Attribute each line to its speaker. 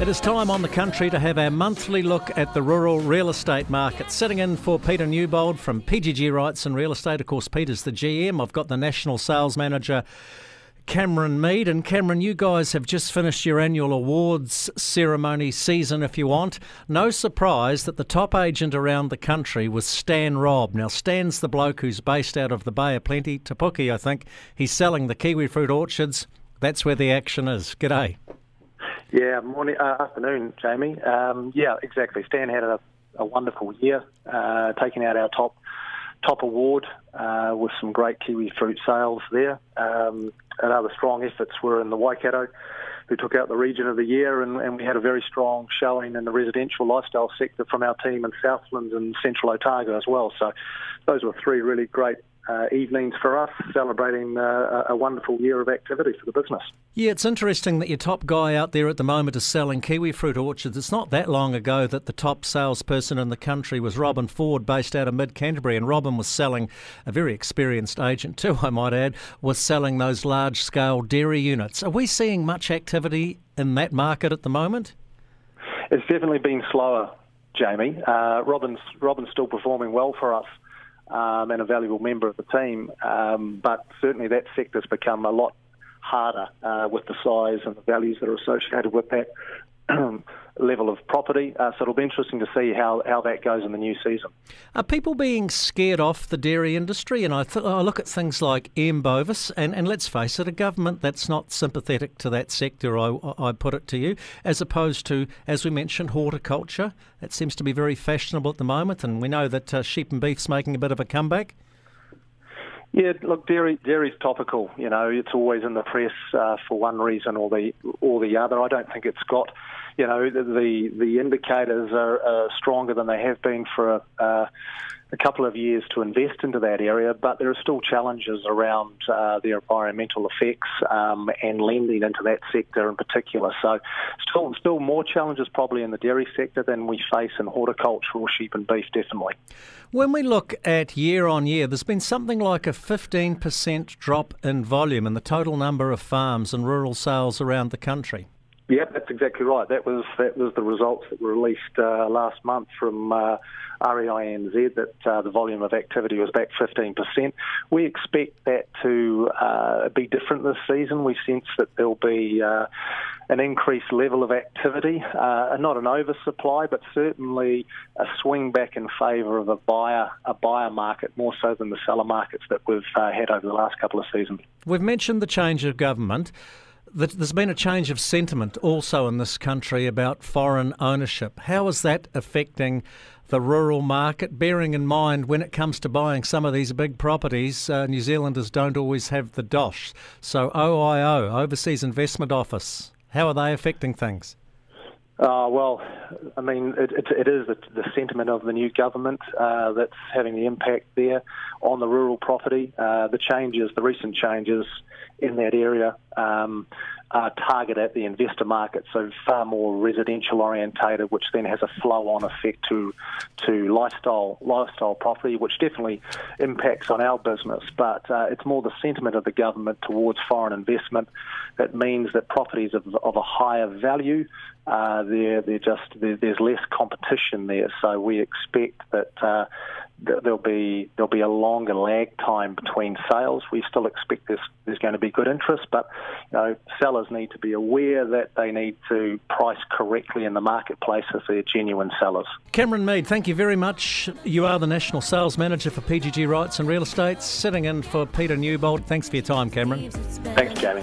Speaker 1: It is time on The Country to have our monthly look at the rural real estate market. Sitting in for Peter Newbold from PGG Wrightson Real Estate. Of course, Peter's the GM. I've got the National Sales Manager, Camron Meade. And Camron, you guys have just finished your annual awards ceremony season, if you want. No surprise that the top agent around the country was Stan Robb. Now, Stan's the bloke who's based out of the Bay of Plenty, Te Puke, I think. He's selling the kiwi fruit orchards. That's where the action is. G'day.
Speaker 2: Yeah, afternoon, Jamie. Yeah, exactly. Stan had a wonderful year, taking out our top award with some great kiwi fruit sales there. And other strong efforts were in the Waikato, who took out the region of the year, and we had a very strong showing in the residential lifestyle sector from our team in Southland and Central Otago as well. So those were three really great evenings for us, celebrating a wonderful year of activity for the business.
Speaker 1: Yeah, it's interesting that your top guy out there at the moment is selling kiwi fruit orchards. It's not that long ago that the top salesperson in the country was Robin Ford, based out of mid-Canterbury, and Robin was selling, a very experienced agent too, I might add, was selling those large-scale dairy units. Are we seeing much activity in that market at the moment?
Speaker 2: It's definitely been slower, Jamie. Robin's still performing well for us. And a valuable member of the team, but certainly that sector's become a lot harder with the size and the values that are associated with that level of property. So it'll be interesting to see how that goes in the new season.
Speaker 1: Are people being scared off the dairy industry? And I look at things like Bovis, and let's face it, a government that's not sympathetic to that sector, I put it to you, as opposed to, as we mentioned, horticulture. That seems to be very fashionable at the moment, and we know that sheep and beef's making a bit of a comeback.
Speaker 2: Yeah, look, dairy's topical. You know, it's always in the press for one reason or the other. I don't think it's got, you know, the indicators are stronger than they have been for a couple of years to invest into that area, but there are still challenges around the environmental effects and lending into that sector in particular. So still more challenges probably in the dairy sector than we face in horticulture or sheep and beef, definitely.
Speaker 1: When we look at year on year, there's been something like a 15% drop in volume in the total number of farms and rural sales around the country.
Speaker 2: Yep, that's exactly right. That was the results that were released last month from REINZ, that the volume of activity was back 15%. We expect that to be different this season. We sense that there'll be an increased level of activity, not an oversupply, but certainly a swing back in favour of a buyer market, more so than the seller markets that we've had over the last couple of seasons. We've
Speaker 1: mentioned the change of government. There's been a change of sentiment also in this country about foreign ownership. How is that affecting the rural market, bearing in mind when it comes to buying some of these big properties, New Zealanders don't always have the dosh. So OIO, Overseas Investment Office, how are they affecting things?
Speaker 2: Well, I mean, it is the sentiment of the new government that's having the impact there on the rural property. The recent changes in that area are targeted at the investor market, so far more residential orientated, which then has a flow-on effect to lifestyle property, which definitely impacts on our business. But it's more the sentiment of the government towards foreign investment that means that properties of a higher value, there's less competition there. So we expect that there'll be a longer lag time between sales. We still expect there's going to be good interest, but you know, sellers need to be aware that they need to price correctly in the marketplace if they're genuine sellers.
Speaker 1: Camron Meade, thank you very much. You are the National Sales Manager for PGG Wrightson Real Estate, sitting in for Peter Newbold. Thanks for your time, Camron.
Speaker 2: Thanks, Jamie.